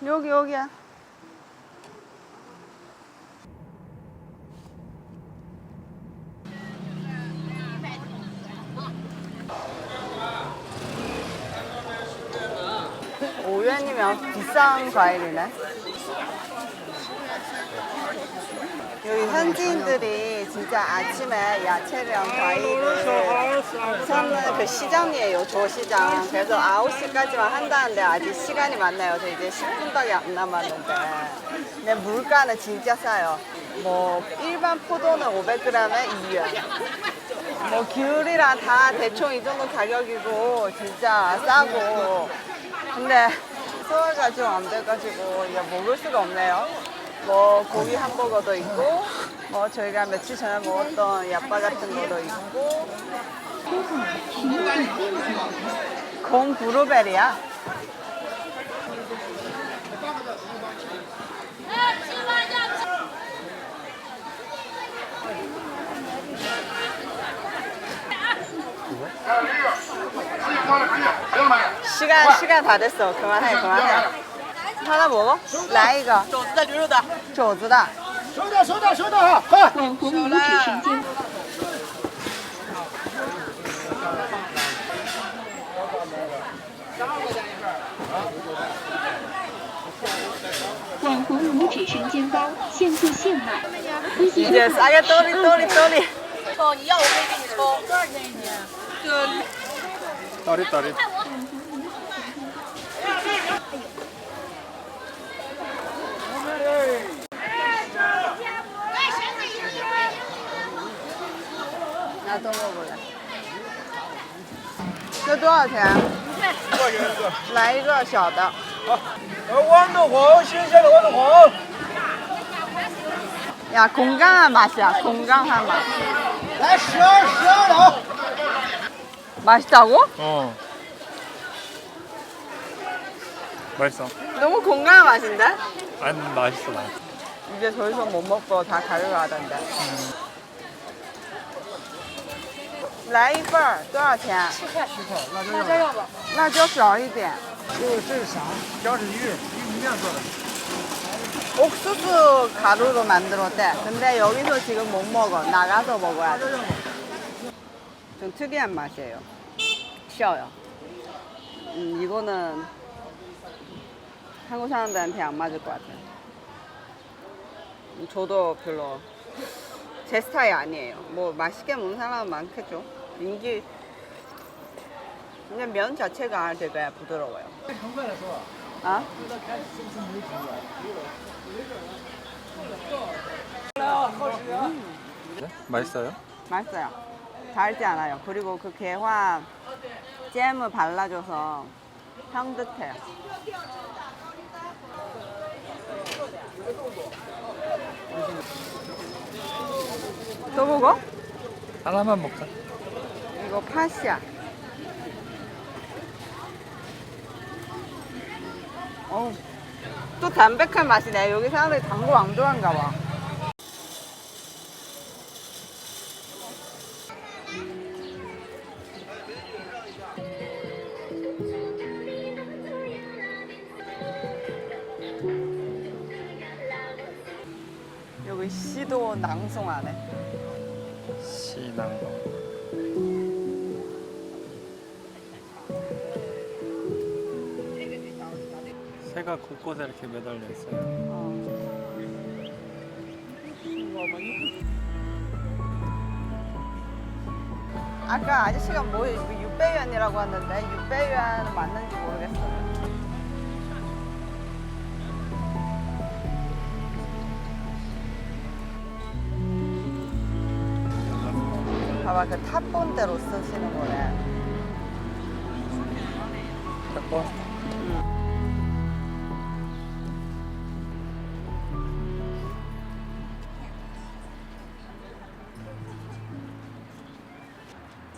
여기야. $5이면 비싼 과일이네. 여기 현지인들이 진짜 아침에 야채랑 과일을 사는 그 시장이에요. 조시장. 그래서 9시까지만 한다는데 아직 시간이 많나요? 저 이제 10분밖에 안 남았는데. 근데 물가는 진짜 싸요. 뭐 일반 포도는 500g에 2원. 뭐 귤이랑 다 대충 이 정도 가격이고 진짜 싸고. 근데 소화가 좀 안 돼가지고 이제 먹을 수가 없네요. 뭐 고기 햄버거도 있고, 뭐 저희가 며칠 전에 먹었던 야빠 같은 것도 있고. 공 브루베리야. 시간 다 됐어. 그만해. 하나 먹어? 라이거. 肘子的、牛肉的。 조즈다. 收到哈，快！网红无耻神经。网红无脂神煎包，现做现卖。이제 싸게 또리. 抽，你要我可以给你抽。多少钱一斤？这 따리. 나도 먹을래. 这多少钱？来一个小的。豌豆黄，新鲜的豌豆黄。 야, 건강한 맛이야. 건강한 맛. 来12了。 맛있다고? 어. 맛있어. 너무 건강한 맛인데? 안 맛있어. 이제 더 이상 못 먹고 다 가져가던데. 来一份儿多少钱？辣椒要吧？辣椒少一点。这是啥？姜是玉米面做的。 옥수수 가루로 만들었대. 근데 여기서 지금 못 먹어. 나가서 먹어야 돼. 좀 특이한 맛이에요. 쉬어요. 이거는 한국 사람들한테 안 맞을 것 같아요. 저도 별로 제 스타일 아니에요. 뭐 맛있게 먹는 사람은 많겠죠. 인기 그냥 면 자체가 되게 부드러워요. 아? 맛있어요? 맛있어요. 달지 않아요. 그리고 그 개화 잼을 발라줘서 향긋해요. 또 먹어? 하나만 먹자. 이거 팥이야. 어우, 또 담백한 맛이네. 여기 사람들이 단 거 안 좋아한가 봐. 여기 시도 낭송하네. 시낭동. 새가 곳곳에 이렇게 매달려 있어요. 아까 아저씨가 뭐 600원이라고 하는데 600원 맞는지 모르겠어요. 봐봐, 그 탑본대로 쓰시는 거네. 탁본.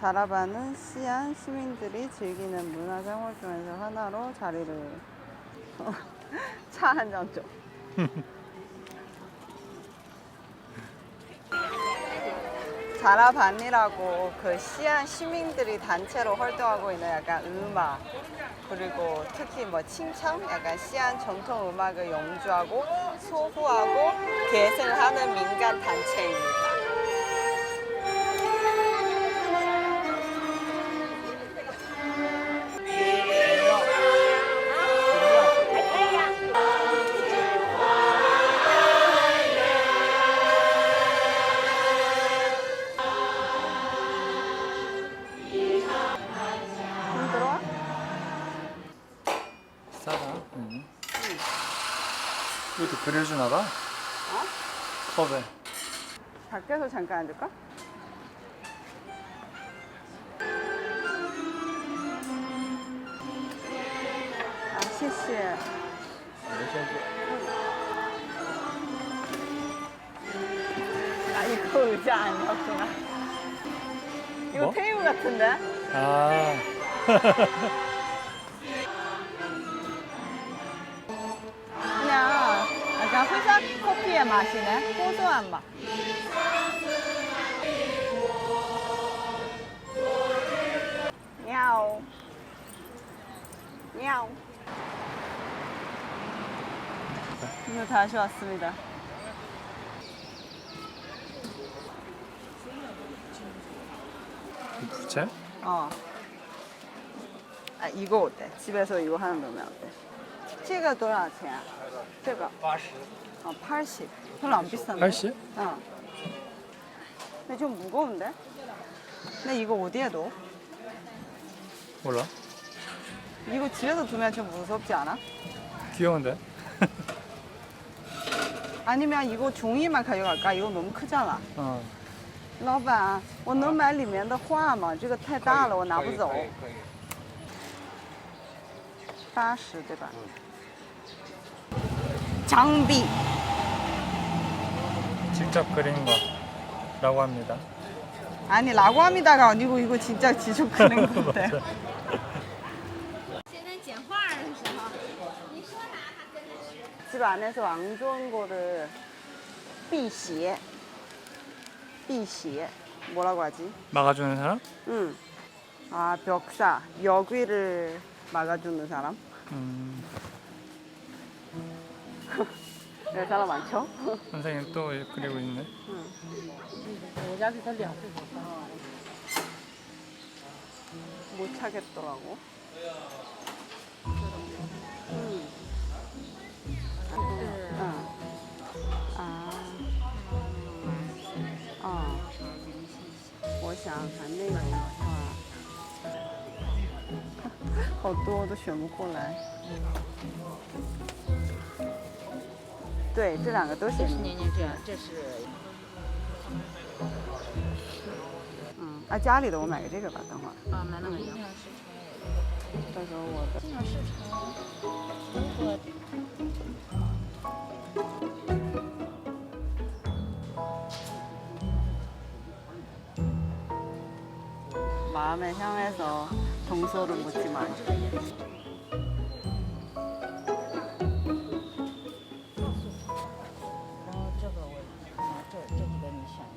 자라바는 시안 시민들이 즐기는 문화생활 중에서 하나로 자리를 차 한 잔 줘. 자라반이라고 그 시안 시민들이 단체로 활동하고 있는 약간 음악 그리고 특히 뭐 칭찬, 약간 시안 전통 음악을 연주하고 소후하고 개설하는 민간 단체입니다. 들어와? 싸다. 응. 이것도 그려주나 봐. 컵에. 밖에서 잠깐 앉을까? 아, 谢谢. 아, 이거 의자 아니었구나. 이거 뭐? 테이블 같은데? 아. 그냥 약간 회사 커피의 맛이네. 고소한 맛. 야오. 야오. 이거 다시 왔습니다. 부채? 어. 아, 이거 어때? 집에서 이거 하나 넣으면 어때? 这个多少钱? 这个 80. 어, 80. 별로 안 비싼데? 80? 어. 근데 좀 무거운데? 근데 이거 어디에 둬? 몰라. 이거 집에서 두면 좀 무섭지 않아? 귀여운데? 아니면 이거 종이만 가져갈까? 이거 너무 크잖아. 어. 老板，我能买里面的画吗？这个太大了，我拿不走。80对吧？장비. 직접 그린 거라고 합니다. 아니 라고 합니다가 아니고 이거 진짜 직접 그린 건데. 现在剪画的时候，你说啥他跟着学。 집 안에서 안 좋은 거를 辟邪. 辟邪. 뭐라고 하지? 막아주는 사람? 응. 아, 벽사. 여귀를 막아주는 사람? 네, 사람 많죠? 선생님 또 그리고 있네. 못 차겠더라고. 아. 我想看那个画，好多我都选不过来。对，这两个都是年年这样，这是啊，家里的我买个这个吧，等会儿。啊，买那个阳市到时候我的。场，市场如果 마음을 향해서 동서를 묻지 마.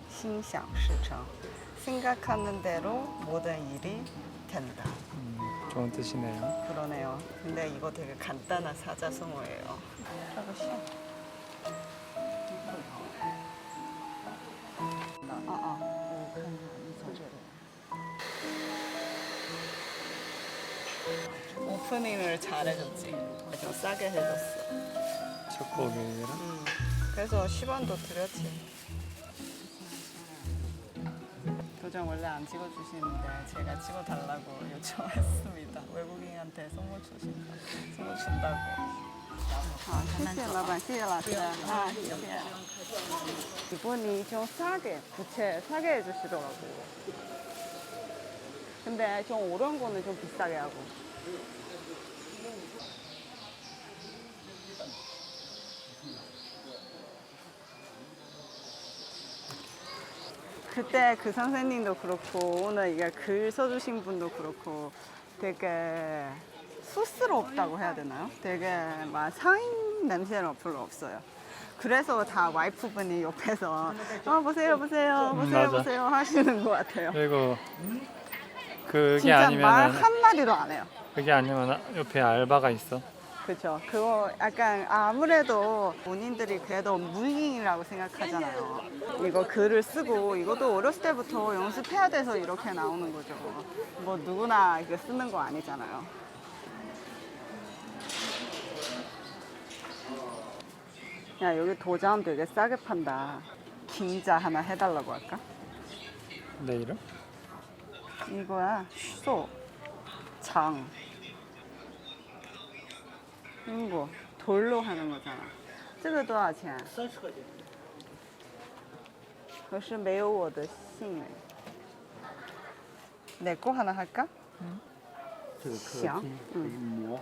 心想事成. 생각하는 대로 모든 일이 된다. 좋은 뜻이네요. 그러네요. 근데 이거 되게 간단한 사자성어예요. 해보시죠. 오프닝을 잘해줬지. 좀 싸게 해줬어. 첫 곡이라. 그래서 10원도 드렸지. 도장 원래 안 찍어주시는데 제가 찍어달라고 요청했습니다. 외국인한테 선물 준다고. 아, 谢谢老板，谢谢老师。啊，谢谢。이분이 좀 싸게, 부채 싸게 해주시더라고. 근데 좀 오른 거는 좀 비싸게 하고. 그때 그 선생님도 그렇고 오늘 이게 글 써주신 분도 그렇고 되게 쑥스럽다고 해야 되나요? 되게 막 상인 냄새는 별로 없어요. 그래서 다 와이프분이 옆에서 보세요 맞아. 하시는 것 같아요. 그리고 그게 진짜 말 아니면은 한마디도 안 해요. 그게 아니면 옆에 알바가 있어. 그렇죠. 그거 약간 아무래도 본인들이 그래도 무인이라고 생각하잖아요. 이거 글을 쓰고 이것도 어렸을 때부터 연습해야 돼서 이렇게 나오는 거죠. 뭐 누구나 이거 쓰는 거 아니잖아요. 야, 여기 도장 되게 싸게 판다. 긴자 하나 해달라고 할까? 내 이름? 이거야. 소, 장. 이거 돌로 하는 거잖아. 这个多少钱？ 30块钱。可是没有我的姓哎。내 거 하나 할까? 这个行可以磨。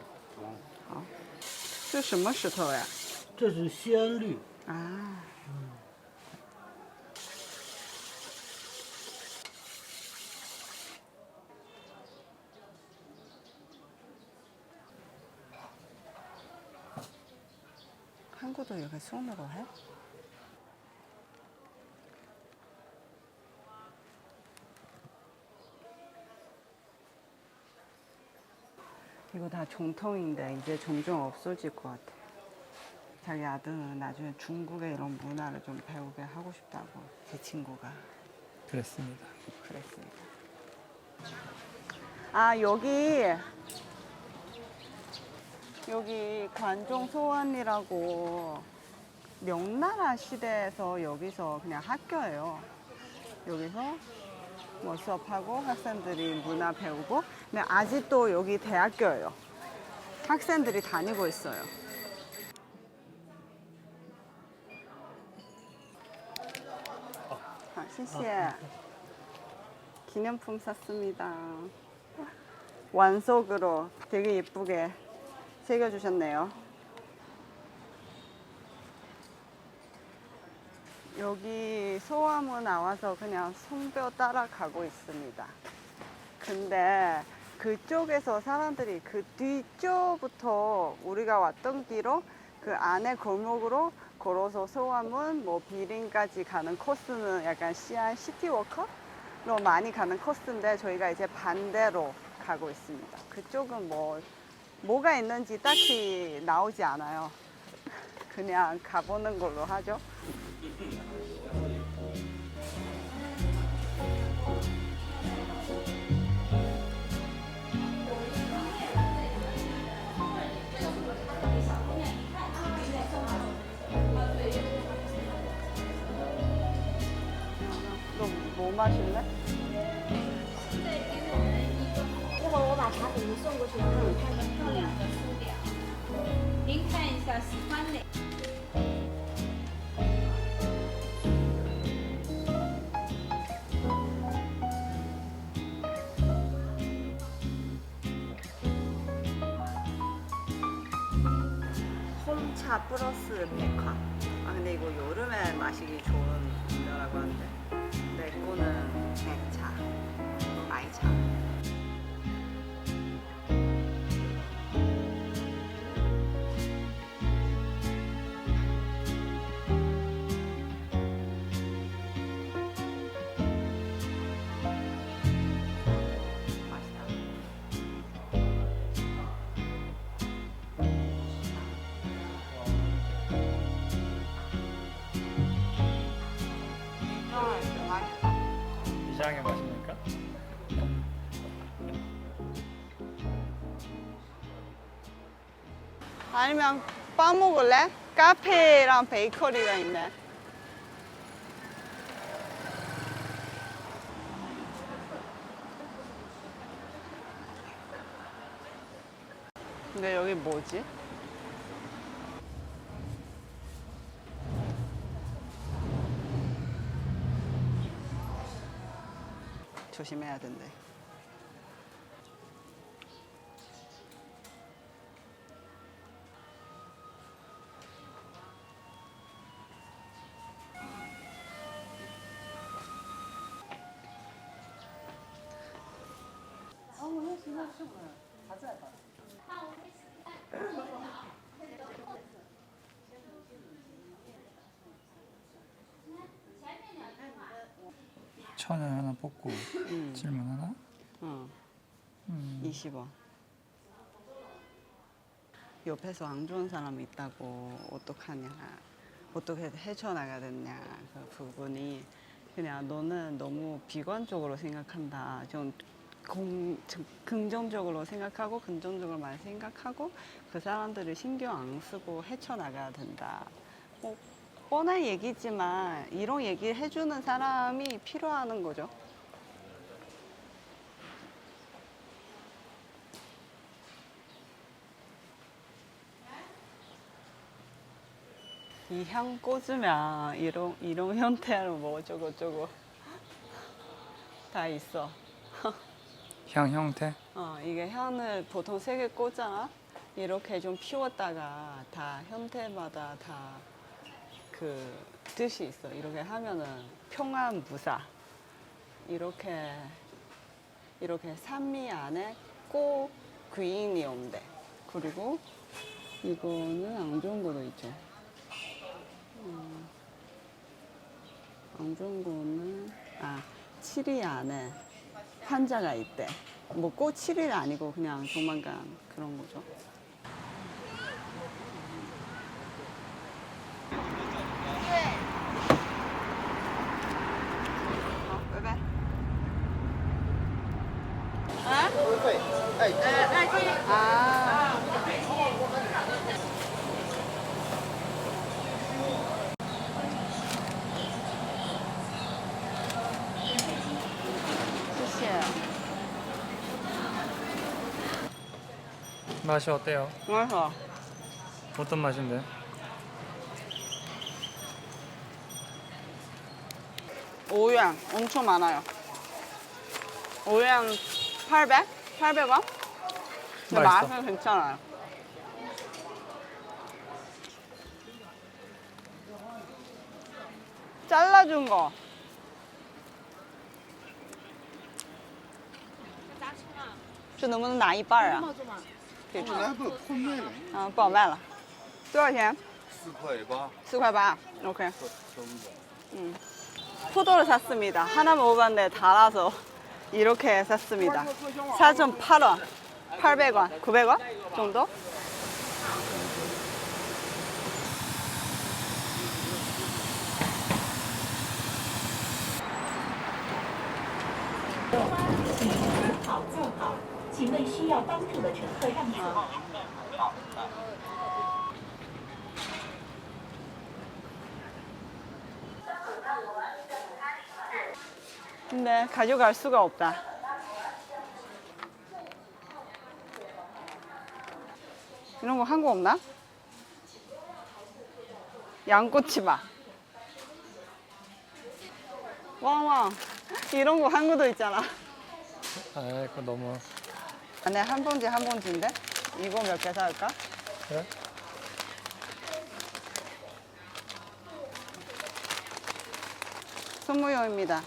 这什么石头呀？这是鲜绿，啊。한국도 이렇게 손으로 해? 이거 다 정통인데 이제 점점 없어질 것 같아. 자기 아들은 나중에 중국의 이런 문화를 좀 배우게 하고 싶다고 제 친구가 그랬습니다. 그랬습니다. 아, 여기 관종 소원이라고 명나라 시대에서 여기서 그냥 학교예요. 여기서 뭐 수업하고 학생들이 문화 배우고, 근데 아직도 여기 대학교예요. 학생들이 다니고 있어요. 아, 谢谢. 기념품 샀습니다. 완속으로 되게 예쁘게 새겨주셨네요. 여기 소화무 나와서 그냥 송뼈 따라가고 있습니다. 근데 그쪽에서 사람들이 그 뒤쪽부터 우리가 왔던 길로 그 안에 골목으로 걸어서 소화문, 뭐 비린까지 가는 코스는 약간 시안 시티워커로 많이 가는 코스인데 저희가 이제 반대로 가고 있습니다. 그쪽은 뭐가 있는지 딱히 나오지 않아요. 그냥 가보는 걸로 하죠. 너 뭐 마실래? 一会儿我把茶给您送过去，然后你看一个漂亮的手表，您看一下喜欢哪？ 홍차 플러스 백화. 아, 근데 이거 여름에 마시기 좋은 음료라고 하는데 내 거는 백차, 마이차. 맛있다. 맛있다. 이상하게 마십니까? 아니면 빵 먹을래? 카페랑 베이커리가 있네. 근데 여기 뭐지? 조심해야 된대. 천을 하나 뽑고 질문 하나. 어. 20원. 옆에서 안 좋은 사람이 있다고 어떡하냐, 어떻게 헤쳐나가야 되냐 그 부분이 그냥 너는 너무 비관적으로 생각한다. 좀 긍정적으로 생각하고 긍정적으로만 생각하고 그 사람들을 신경 안 쓰고 헤쳐나가야 된다. 뭐 뻔한 얘기지만 이런 얘기를 해주는 사람이 필요한 거죠. 이 향 꽂으면 이런 형태로 뭐 어쩌고 다 있어. 향 형태? 이게 향을 보통 3개 꽂잖아. 이렇게 좀 피웠다가 다 형태마다 다 그 뜻이 있어. 이렇게 하면은 평안 무사. 이렇게 산미 안에 꼭 귀인이 온대. 그리고 이거는 안 좋은 거도 있죠. 안 좋은 거는 7일 안에 환자가 있대. 뭐 꼭 7일 아니고 그냥 조만간 그런 거죠.拜拜。收费，哎，啊。谢谢。 맛이 어때요? 맛있어. 어떤 맛인데? 오유양 엄청 많아요. 오유양 800? 800원? 근데 맛있어. 맛은 괜찮아요. 잘라준 거.这能不能拿一半啊？可以吃。来不空卖了，不好卖了。多少钱？ 4块8， 4块8. 오케이. 收着。 포도를 샀습니다. 하나 먹어봤는데 달아서 이렇게 샀습니다. 4.8원, 800원, 900원 정도? 근데 가져갈 수가 없다. 이런 거 한국 없나? 양꼬치밥. 왕왕. 이런 거 한국도 있잖아. 아, 그거 너무. 안에 한 봉지인데? 이거 몇 개 사올까? 그래? 선물용입니다.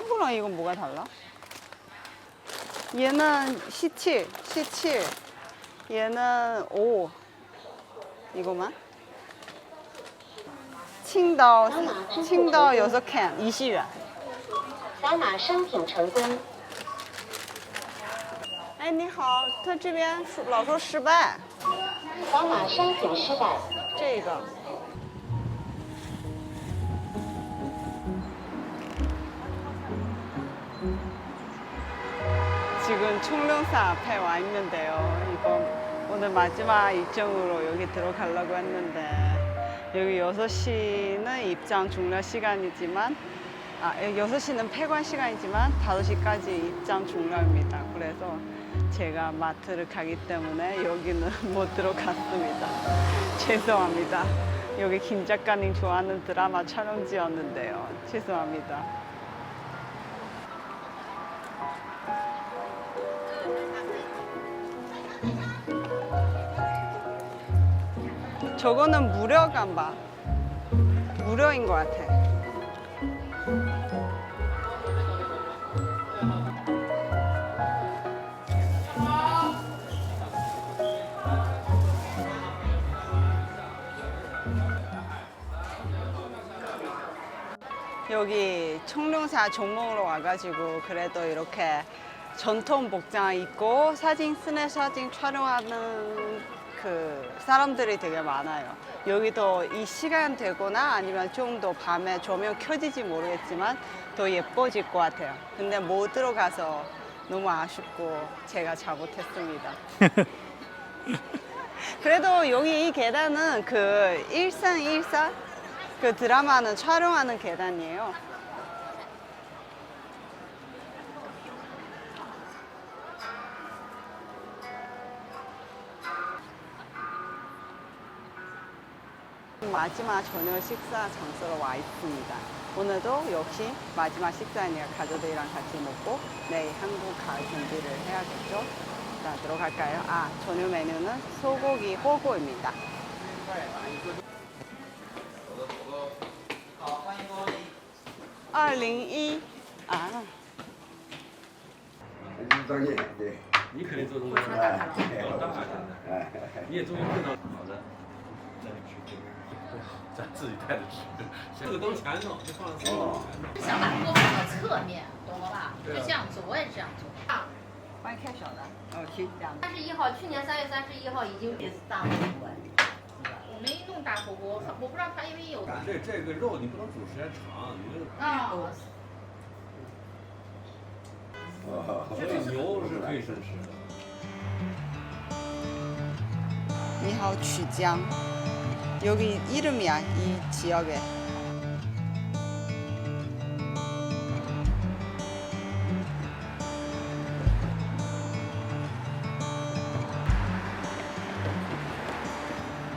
이거랑 이건 뭐가 달라? 얘는 C7. 얘는 5. 이거만? 칭다오 6캔 20元. 扫码商品成功。哎，你好，他这边老说失败。扫码商品失败。这个。 지금 총련사 앞에 와 있는데요. 이거 오늘 마지막 일정으로 여기 들어가려고 했는데 여기 6시는 입장 종료 시간이지만 6시는 폐관 시간이지만 5시까지 입장 종료입니다. 그래서 제가 마트를 가기 때문에 여기는 못 들어갔습니다. 죄송합니다. 여기 김 작가님 좋아하는 드라마 촬영지였는데요. 죄송합니다. 저거는 무료인가 봐. 무료인 것 같아. 여기 청룡사 종목으로 와가지고 그래도 이렇게 전통 복장 입고 스냅 사진 촬영하는 그 사람들이 되게 많아요. 여기도 이 시간 되거나 아니면 좀 더 밤에 조명 켜질지 모르겠지만 더 예뻐질 것 같아요. 근데 못 들어가서 너무 아쉽고 제가 잘못했습니다. 그래도 여기 이 계단은 그 일산일사 그 드라마는 촬영하는 계단이에요. 마지막 저녁 식사 장소로 와 있습니다. 오늘도 역시 마지막 식사니까 가족들이랑 같이 먹고 내일 한국 갈 준비를 해야겠죠. 자, 들어갈까요? 아, 저녁 메뉴는 소고기 호구입니다. 201啊， 专业，对，你可以做中哎餐，你也终于碰到好的，咱自己带着吃，这个都是全弄，就放在哦，是想把锅放到侧面，懂了吧？就这样做，我也是这样做。啊，帮你开小的。哦，行，这样。 31号，去年3月31号已经也是大火锅。我没弄大火锅，我不知道他因为有。这个肉你不能煮时间长，你这啊。所以牛是可以生吃的。 미하오 취장. 여기 이름이야, 이 지역에.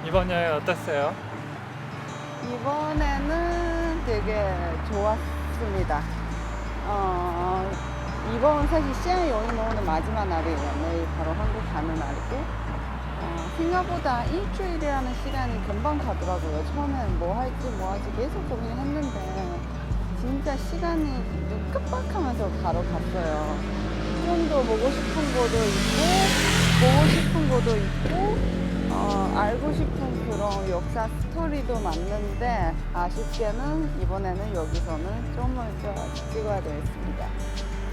이번 여행 어땠어요? 이번에는 되게 좋았습니다. 이번 사실 시안 여행 모으는 마지막 날이에요. 내일 바로 한국 가는 날이고. 생각보다 일주일이라는 시간이 금방 가더라고요. 처음엔 뭐 할지 계속 고민을 했는데 진짜 시간이 눈 깜빡하면서 바로 갔어요. 좀 더 보고 싶은 곳도 있고 보고 싶은 곳도 있고 알고 싶은 그런 역사 스토리도 많는데 아쉽게는 이번에는 여기서는 좀 먼저 찍어야 되겠습니다.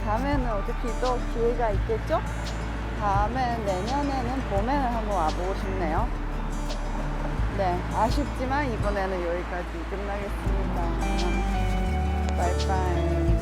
다음에는 어차피 또 기회가 있겠죠? 다음에 내년에는 봄에는 한번 와보고 싶네요. 네, 아쉽지만 이번에는 여기까지 끝나겠습니다. 바이바이.